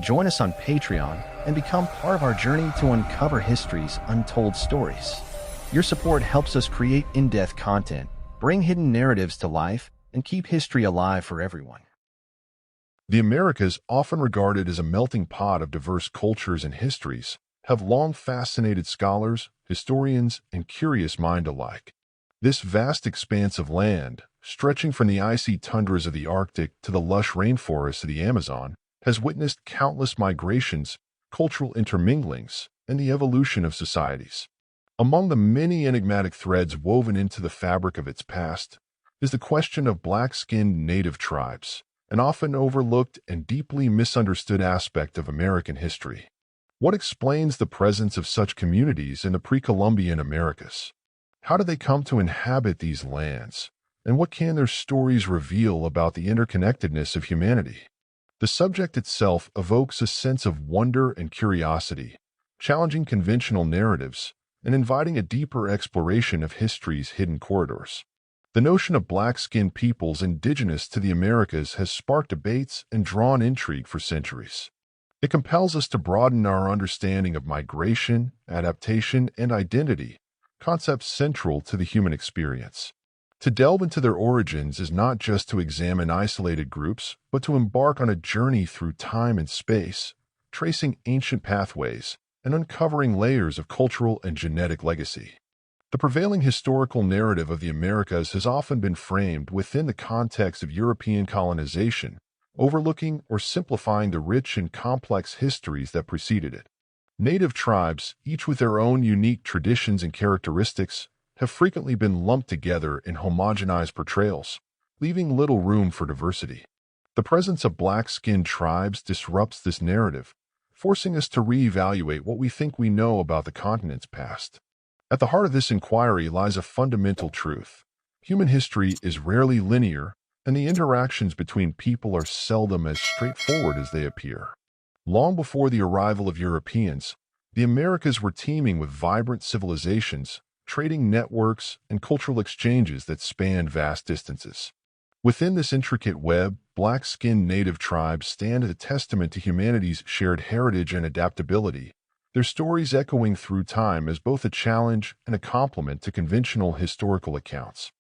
join us on Patreon, and become part of our journey to uncover history's untold stories. Your support helps us create in-depth content, bring hidden narratives to life, and keep history alive for everyone. The Americas, often regarded as a melting pot of diverse cultures and histories, have long fascinated scholars, historians, and curious minds alike. This vast expanse of land, stretching from the icy tundras of the Arctic to the lush rainforests of the Amazon, has witnessed countless migrations, cultural interminglings, and the evolution of societies. Among the many enigmatic threads woven into the fabric of its past is the question of black-skinned native tribes, an often overlooked and deeply misunderstood aspect of American history. What explains the presence of such communities in the pre-Columbian Americas? How did they come to inhabit these lands? And what can their stories reveal about the interconnectedness of humanity? The subject itself evokes a sense of wonder and curiosity, challenging conventional narratives and inviting a deeper exploration of history's hidden corridors. The notion of black-skinned peoples indigenous to the Americas has sparked debates and drawn intrigue for centuries. It compels us to broaden our understanding of migration, adaptation, and identity, concepts central to the human experience. To delve into their origins is not just to examine isolated groups, but to embark on a journey through time and space, tracing ancient pathways and uncovering layers of cultural and genetic legacy. The prevailing historical narrative of the Americas has often been framed within the context of European colonization, overlooking or simplifying the rich and complex histories that preceded it. Native tribes, each with their own unique traditions and characteristics, have frequently been lumped together in homogenized portrayals, leaving little room for diversity. The presence of black-skinned tribes disrupts this narrative, forcing us to reevaluate what we think we know about the continent's past. At the heart of this inquiry lies a fundamental truth. Human history is rarely linear, and the interactions between people are seldom as straightforward as they appear. Long before the arrival of Europeans, the Americas were teeming with vibrant civilizations, trading networks, and cultural exchanges that spanned vast distances. Within this intricate web, black-skinned native tribes stand as a testament to humanity's shared heritage and adaptability, their stories echoing through time as both a challenge and a complement to conventional historical accounts.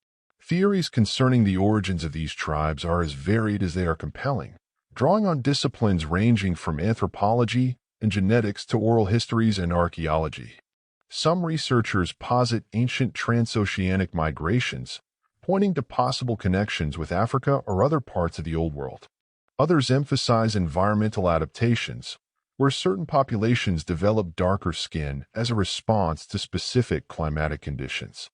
Theories concerning the origins of these tribes are as varied as they are compelling, drawing on disciplines ranging from anthropology and genetics to oral histories and archaeology. Some researchers posit ancient transoceanic migrations, pointing to possible connections with Africa or other parts of the Old World. Others emphasize environmental adaptations, where certain populations develop darker skin as a response to specific climatic conditions.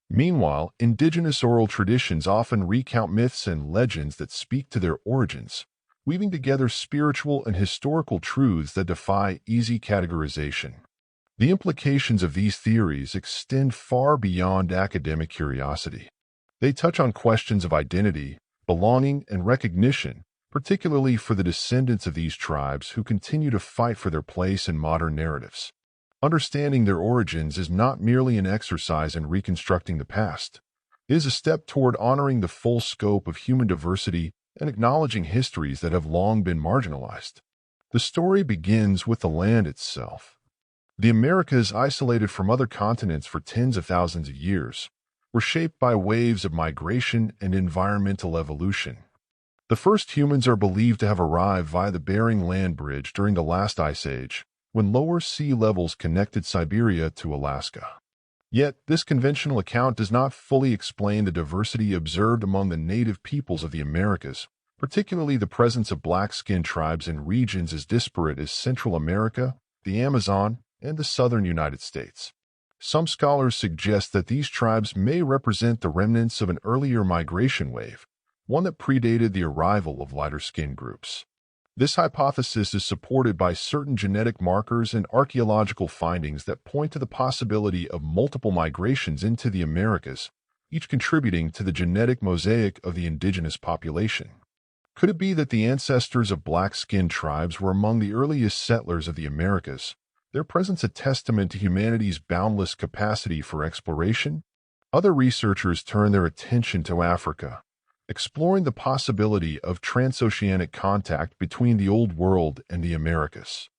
Meanwhile, indigenous oral traditions often recount myths and legends that speak to their origins, weaving together spiritual and historical truths that defy easy categorization. The implications of these theories extend far beyond academic curiosity. They touch on questions of identity, belonging, and recognition, particularly for the descendants of these tribes who continue to fight for their place in modern narratives. Understanding their origins is not merely an exercise in reconstructing the past. It is a step toward honoring the full scope of human diversity and acknowledging histories that have long been marginalized. The story begins with the land itself. The Americas, isolated from other continents for tens of thousands of years, were shaped by waves of migration and environmental evolution. The first humans are believed to have arrived via the Bering Land Bridge during the last ice age, when lower sea levels connected Siberia to Alaska. Yet, this conventional account does not fully explain the diversity observed among the native peoples of the Americas, particularly the presence of black-skinned tribes in regions as disparate as Central America, the Amazon, and the southern United States. Some scholars suggest that these tribes may represent the remnants of an earlier migration wave, one that predated the arrival of lighter-skinned groups. This hypothesis is supported by certain genetic markers and archaeological findings that point to the possibility of multiple migrations into the Americas, each contributing to the genetic mosaic of the indigenous population. Could it be that the ancestors of black-skinned tribes were among the earliest settlers of the Americas, their presence a testament to humanity's boundless capacity for exploration? Other researchers turn their attention to Africa, exploring the possibility of transoceanic contact between the Old World and the Americas.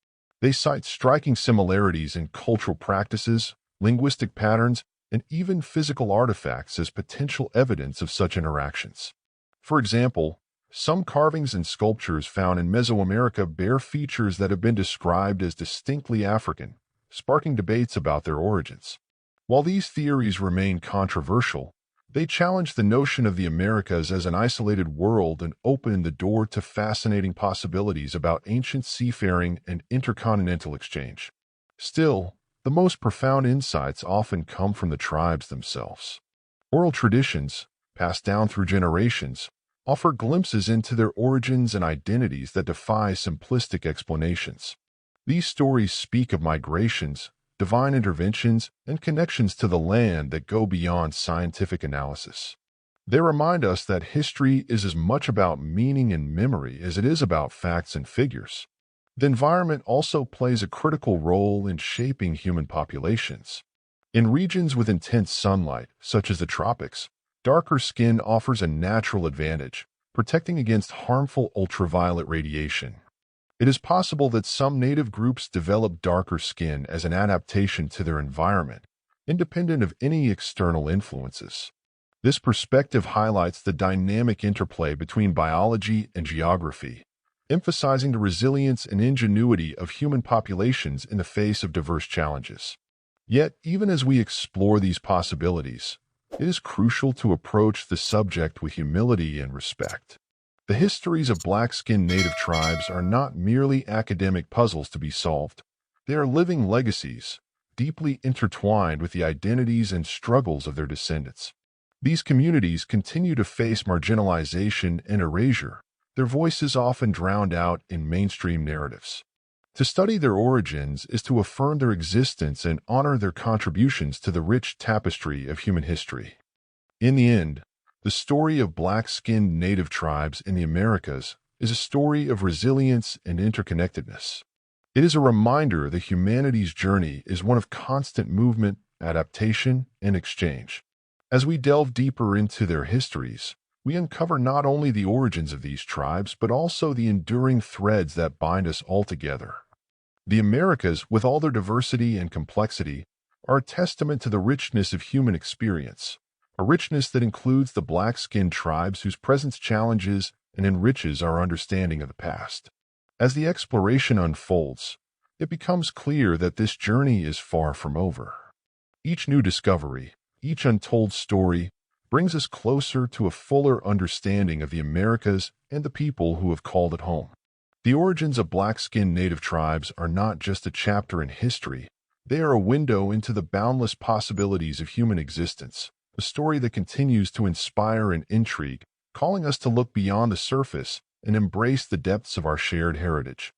They cite striking similarities in cultural practices, linguistic patterns, and even physical artifacts as potential evidence of such interactions. For example, some carvings and sculptures found in Mesoamerica bear features that have been described as distinctly African, sparking debates about their origins. While these theories remain controversial, they challenge the notion of the Americas as an isolated world and open the door to fascinating possibilities about ancient seafaring and intercontinental exchange. Still, the most profound insights often come from the tribes themselves. Oral traditions, passed down through generations, offer glimpses into their origins and identities that defy simplistic explanations. These stories speak of migrations, divine interventions, and connections to the land that go beyond scientific analysis. They remind us that history is as much about meaning and memory as it is about facts and figures. The environment also plays a critical role in shaping human populations. In regions with intense sunlight, such as the tropics, darker skin offers a natural advantage, protecting against harmful ultraviolet radiation. It is possible that some native groups develop darker skin as an adaptation to their environment, independent of any external influences. This perspective highlights the dynamic interplay between biology and geography, emphasizing the resilience and ingenuity of human populations in the face of diverse challenges. Yet, even as we explore these possibilities, it is crucial to approach the subject with humility and respect. The histories of black-skinned native tribes are not merely academic puzzles to be solved. They are living legacies, deeply intertwined with the identities and struggles of their descendants. These communities continue to face marginalization and erasure, their voices often drowned out in mainstream narratives. To study their origins is to affirm their existence and honor their contributions to the rich tapestry of human history. In the end, the story of black-skinned native tribes in the Americas is a story of resilience and interconnectedness. It is a reminder that humanity's journey is one of constant movement, adaptation, and exchange. As we delve deeper into their histories, we uncover not only the origins of these tribes, but also the enduring threads that bind us all together. The Americas, with all their diversity and complexity, are a testament to the richness of human experience, a richness that includes the black-skinned tribes whose presence challenges and enriches our understanding of the past. As the exploration unfolds, it becomes clear that this journey is far from over. Each new discovery, each untold story, brings us closer to a fuller understanding of the Americas and the people who have called it home. The origins of black-skinned native tribes are not just a chapter in history, they are a window into the boundless possibilities of human existence, a story that continues to inspire and intrigue, calling us to look beyond the surface and embrace the depths of our shared heritage.